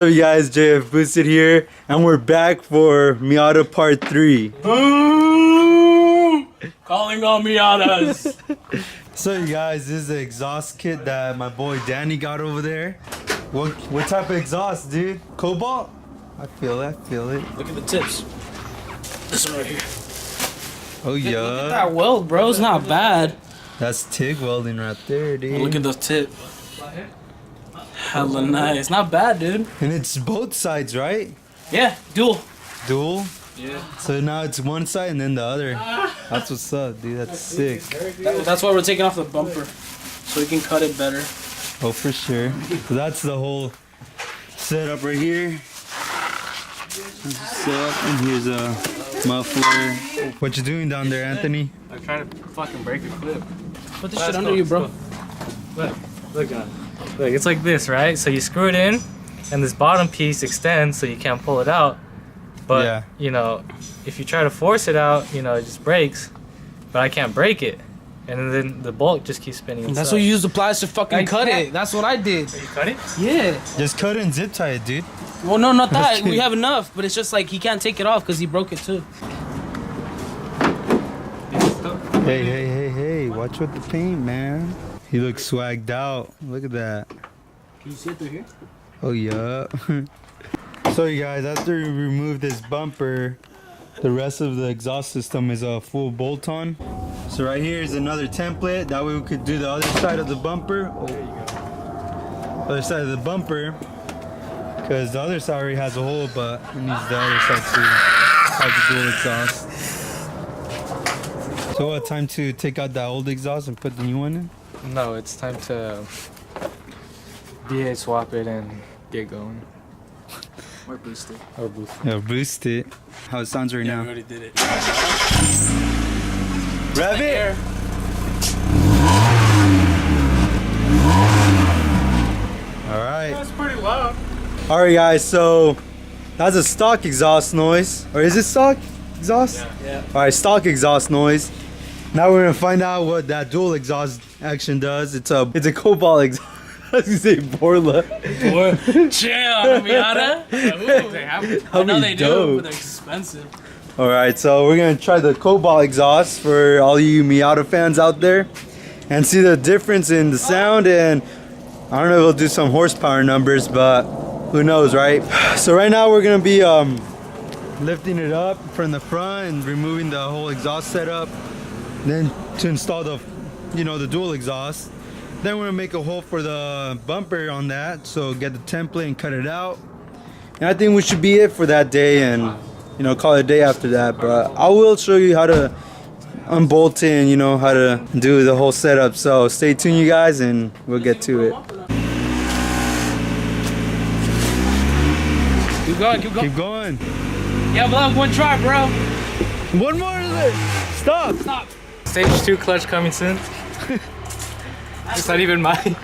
What's up, guys? JFBoosted here, and we're back for Miata Part 3. Boom! Calling all Miatas. So, you guys, this is the exhaust kit that my boy Danny got over there. What type of exhaust, dude? Cobalt? I feel it. Look at the tips. This one right here. Oh, yeah. Look at that weld, bro. It's not bad. That's TIG welding right there, dude. Look at the tip. Hella nice. Not bad, dude. And it's both sides, right? Yeah, dual. Dual? Yeah. So now it's one side and then the other. That's what's up, dude. That's sick. That's why we're taking off the bumper. So we can cut it better. Oh, for sure. So that's the whole setup right here. And here's a muffler. What you doing down there, Anthony? I'm trying to fucking break a clip. Put this shit under you, bro. Look, it's like this, right? So you screw it in, and this bottom piece extends so you can't pull it out. But, Yeah. you know, if you try to force it out, you know, it just breaks. But I can't break it. And then the bolt just keeps spinning inside. That's what you use the pliers to fucking I cut can't. it. That's what I did. You cut it? Yeah. Just cut it and zip tie it, dude. Well, no, not that. We have enough, but it's just like he can't take it off because he broke it too. Hey. Watch with the paint, man. He looks swagged out. Look at that. Can you see it through here? Oh, yeah. So, you guys, after we remove this bumper, the rest of the exhaust system is a full bolt-on. So right here is another template. That way we could do the other side of the bumper. Oh. There you go. Other side of the bumper. Because the other side already has a hole, but it needs the other side to have the dual exhaust. So what, time to take out that old exhaust and put the new one in? No, it's time to DA swap it and get going. Or boost it. Or boost. Yeah, boost it. How it sounds right Yeah, now. we already did it. Rev it! Alright. That's pretty loud. Alright guys, so that's a stock exhaust noise. Or is it stock exhaust? Yeah. Alright, stock exhaust noise. Now we're gonna find out what that dual exhaust action does. It's a Cobalt exhaust. I was gonna say Borla. Chill, Miata. I know they do, but they're expensive. Alright, so we're gonna try the Cobalt exhaust for all you Miata fans out there and see the difference in the sound, and I don't know if we'll do some horsepower numbers, but who knows, right? So right now we're gonna be lifting it up from the front and removing the whole exhaust setup. Then to install the, the dual exhaust. Then we're gonna make a hole for the bumper on that. So get the template and cut it out. And I think we should be it for that day, and call it a day after that. But I will show you how to unbolt it and how to do the whole setup. So stay tuned, you guys, and we'll get to it. Keep going. Keep going. Yeah, vlog, one try, bro. One more. Stop. Stage 2 clutch coming soon. It's not even mine.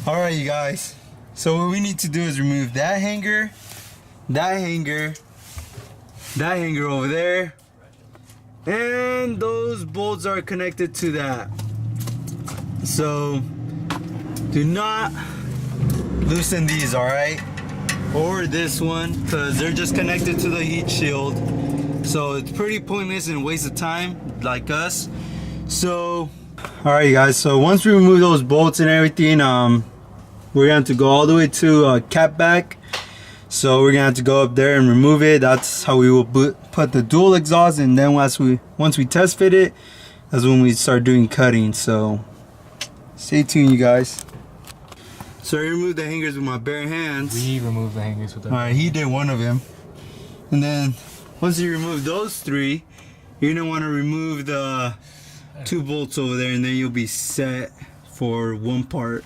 Alright, you guys. So what we need to do is remove that hanger over there. And those bolts are connected to that. So do not loosen these, alright? Or this one, because they're just connected to the heat shield. So it's pretty pointless and a waste of time, like us. So, alright, you guys, so once we remove those bolts and everything, we're gonna have to go all the way to cap back. So we're gonna have to go up there and remove it. That's how we will put the dual exhaust, and then once we test fit it, that's when we start doing cutting. So stay tuned, you guys. So I removed the hangers with my bare hands. We removed the hangers with them. Alright, he did one of them. And then once you remove those three, you're gonna want to remove the 2 bolts over there, and then you'll be set for one part.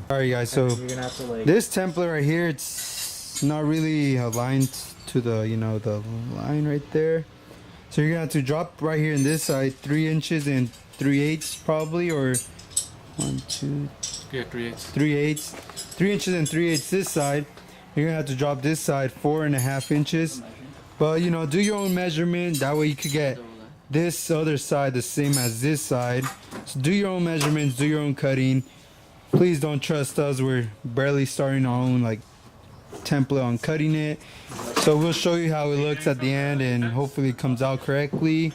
Alright guys, so We're gonna have to this template right here, it's not really aligned to the the line right there. So you're gonna have to drop right here in this side 3 inches and 3/8 probably, or 1, 2, yeah, 3/8. 3/8, 3 inches and 3/8 this side. You're gonna have to drop this side 4.5 inches. But do your own measurement. That way you could get this other side the same as this side. So do your own measurements, do your own cutting. Please don't trust us. We're barely starting our own like template on cutting it. So we'll show you how it looks at the end, and hopefully it comes out correctly.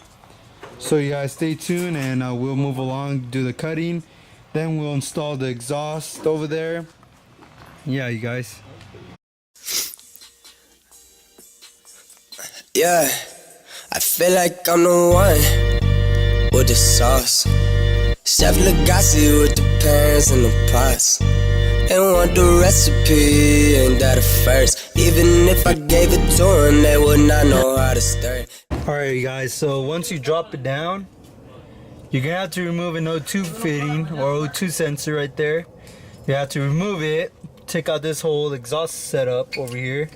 So you guys stay tuned, and we'll move along, do the cutting. Then we'll install the exhaust over there. Yeah, you guys. Yeah, I feel like I'm the one with the sauce. Chef Legacy with the pans and the pots. They want the recipe, ain't that a first? Even if I gave it to them, they would not know how to stir. Alright, you guys, so once you drop it down, you're gonna have to remove an O2 fitting or O2 sensor right there. You have to remove it, take out this whole exhaust setup over here.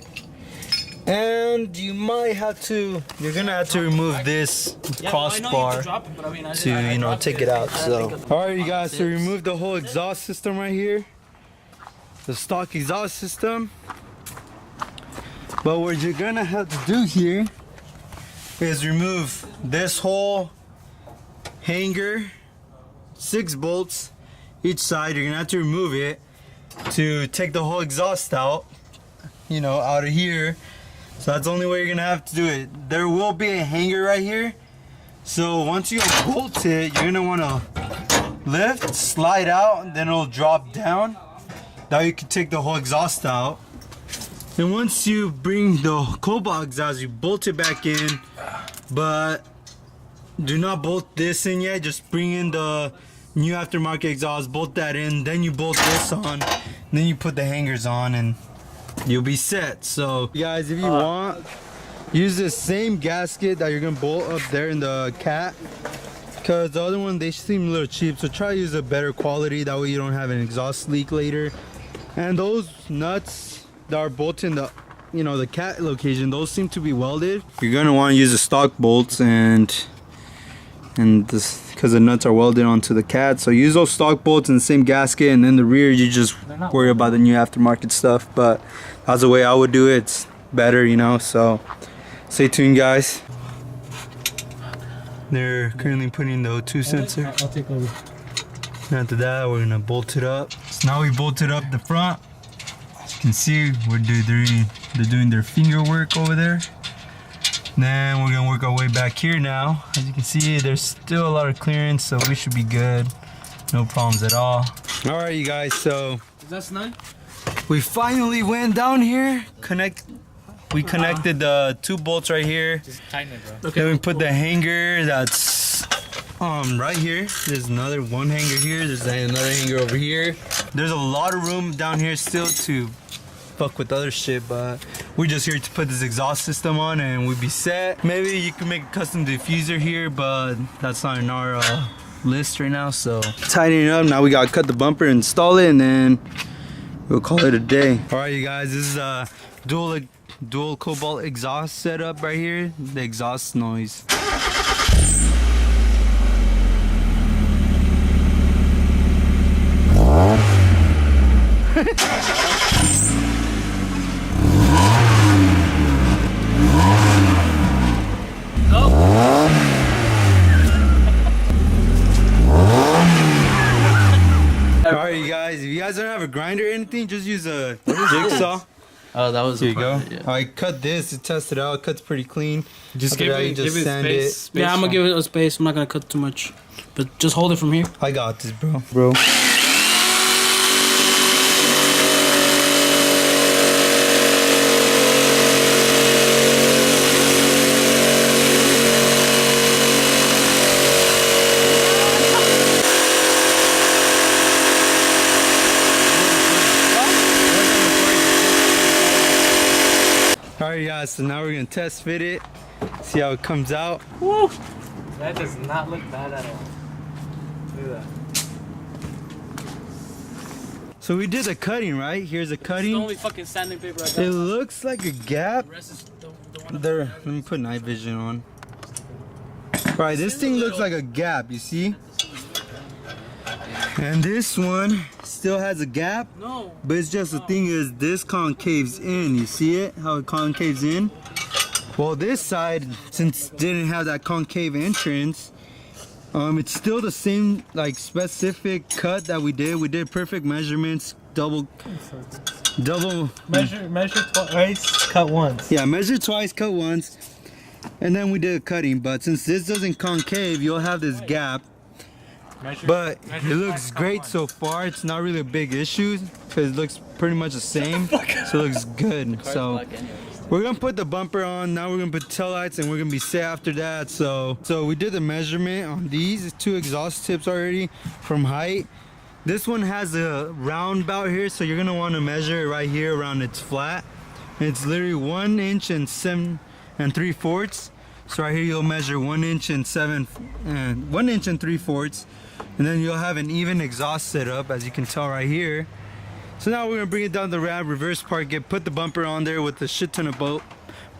And you might have to, you're gonna have to remove this crossbar to, you know, take it out. So, alright, you guys, so remove the whole exhaust system right here, the stock exhaust system. But what you're gonna have to do here is remove this whole hanger, 6 bolts each side. You're gonna have to remove it to take the whole exhaust out, you know, out of here. So that's the only way you're gonna have to do it. There will be a hanger right here. So once you bolt it, you're gonna wanna lift, slide out, and then it'll drop down. Now you can take the whole exhaust out. And once you bring the Cobalt exhaust, you bolt it back in, but do not bolt this in yet. Just bring in the new aftermarket exhaust, bolt that in, then you bolt this on, then you put the hangers on, and you'll be set. So guys, if you want, use the same gasket that you're gonna bolt up there in the cat, because the other one, they seem a little cheap. So try to use a better quality, that way you don't have an exhaust leak later. And those nuts that are bolted in the, you know, the cat location, those seem to be welded. You're gonna want to use the stock bolts, and this, because the nuts are welded onto the cat. So use those stock bolts in the same gasket, and then the rear you just worry about the new aftermarket stuff. But that's the way I would do it. It's better, you know. So stay tuned, guys. They're currently putting the O2 sensor. I'll take over. After that, we're gonna bolt it up. So now we bolted up the front. As you can see, they're doing their finger work over there. Then we're gonna work our way back here now. As you can see, there's still a lot of clearance, so we should be good. No problems at all. All right, you guys, so That's none. we finally went down here. We connected the 2 bolts right here. Just tighten it, bro. Then we put the hanger that's right here. There's another one hanger here. There's another hanger over here. There's a lot of room down here still to fuck with other shit, but we're just here to put this exhaust system on and we'd be set. Maybe you can make a custom diffuser here, but that's not in our list right now. So tightening it up. Now we gotta cut the bumper, install it, and then we'll call it a day. All right, you guys, this is a dual Cobalt exhaust setup right here. The exhaust noise. Alright, you guys, if you guys don't have a grinder or anything, just use a jigsaw. Oh, that was Here you go. Yeah. I cut this to test it out. It cuts pretty clean. Just After give that, it, you just give it sand space. Yeah, I'm gonna give it a space. I'm not gonna cut too much, but just hold it from here. I got this, bro. Alright, guys, so now we're gonna test fit it, see how it comes out. Woo! That does not look bad at all. Look at that. So we did the cutting, right? Here's a The cutting. only fucking sanding paper I got. It looks like a gap. The rest is the one. There, let me put night vision on. Right, this thing looks like a gap, you see? And this one still has a gap, No. but it's just the thing is this concaves in. You see it? How it concaves in? Well, this side, since it didn't have that concave entrance, It's still the same like specific cut that we did. We did perfect measurements, double. Measure twice, cut once. Yeah, measure twice, cut once, and then we did a cutting. But since this doesn't concave, you'll have this gap. But it looks great so far. It's not really a big issue because it looks pretty much the same. So it looks good. So we're gonna put the bumper on. Now we're gonna put tail lights and we're gonna be set after that. So we did the measurement on these 2 exhaust tips already from height. This one has a roundabout here, so you're gonna want to measure it right here around its flat. It's literally 1 inch and 7 3/4. So right here you'll measure 1 inch and 1 inch and 3/4, and then you'll have an even exhaust setup, as you can tell right here. So now we're gonna bring it down the ramp, reverse park it, put the bumper on there with a shit ton of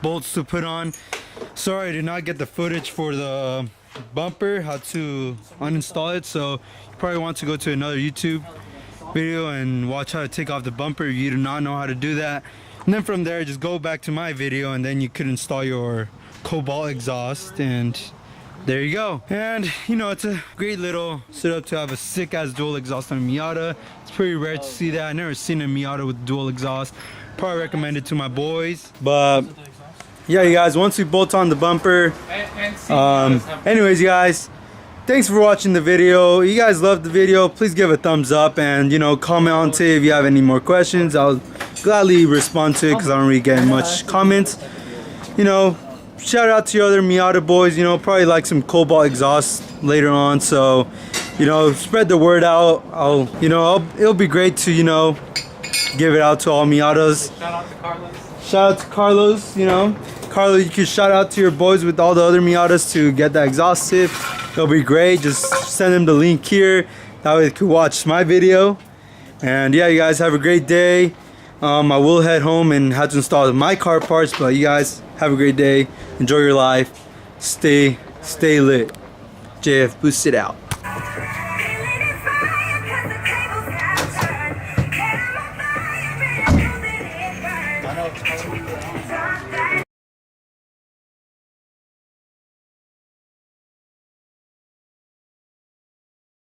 bolts to put on. Sorry, I did not get the footage for the bumper, how to uninstall it, so you probably want to go to another YouTube video and watch how to take off the bumper if you do not know how to do that. And then from there, just go back to my video and then you could install your Cobalt exhaust, and there you go. And you know, it's a great little setup to have a sick ass dual exhaust on a Miata. It's pretty rare to see that. I've never seen a Miata with dual exhaust. Probably recommend it to my boys. But yeah, you guys, once we bolt on the bumper, anyways, you guys, thanks for watching the video. You guys loved the video, please give a thumbs up, and you know, comment on it if you have any more questions. I'll gladly respond to it because I don't really get much comments. You know, shout out to your other Miata boys, you know, probably like some Cobalt exhaust later on, so you know, spread the word out. It'll be great to, you know, give it out to all Miatas. Shout out to Carlos. Shout out to Carlos, you know. Carlos, you can shout out to your boys with all the other Miatas to get that exhaust tip. It'll be great. Just send them the link here. That way they can watch my video. And yeah, you guys have a great day. I will head home and have to install my car parts, but you guys have a great day. Enjoy your life. Stay lit. JFBoosted out.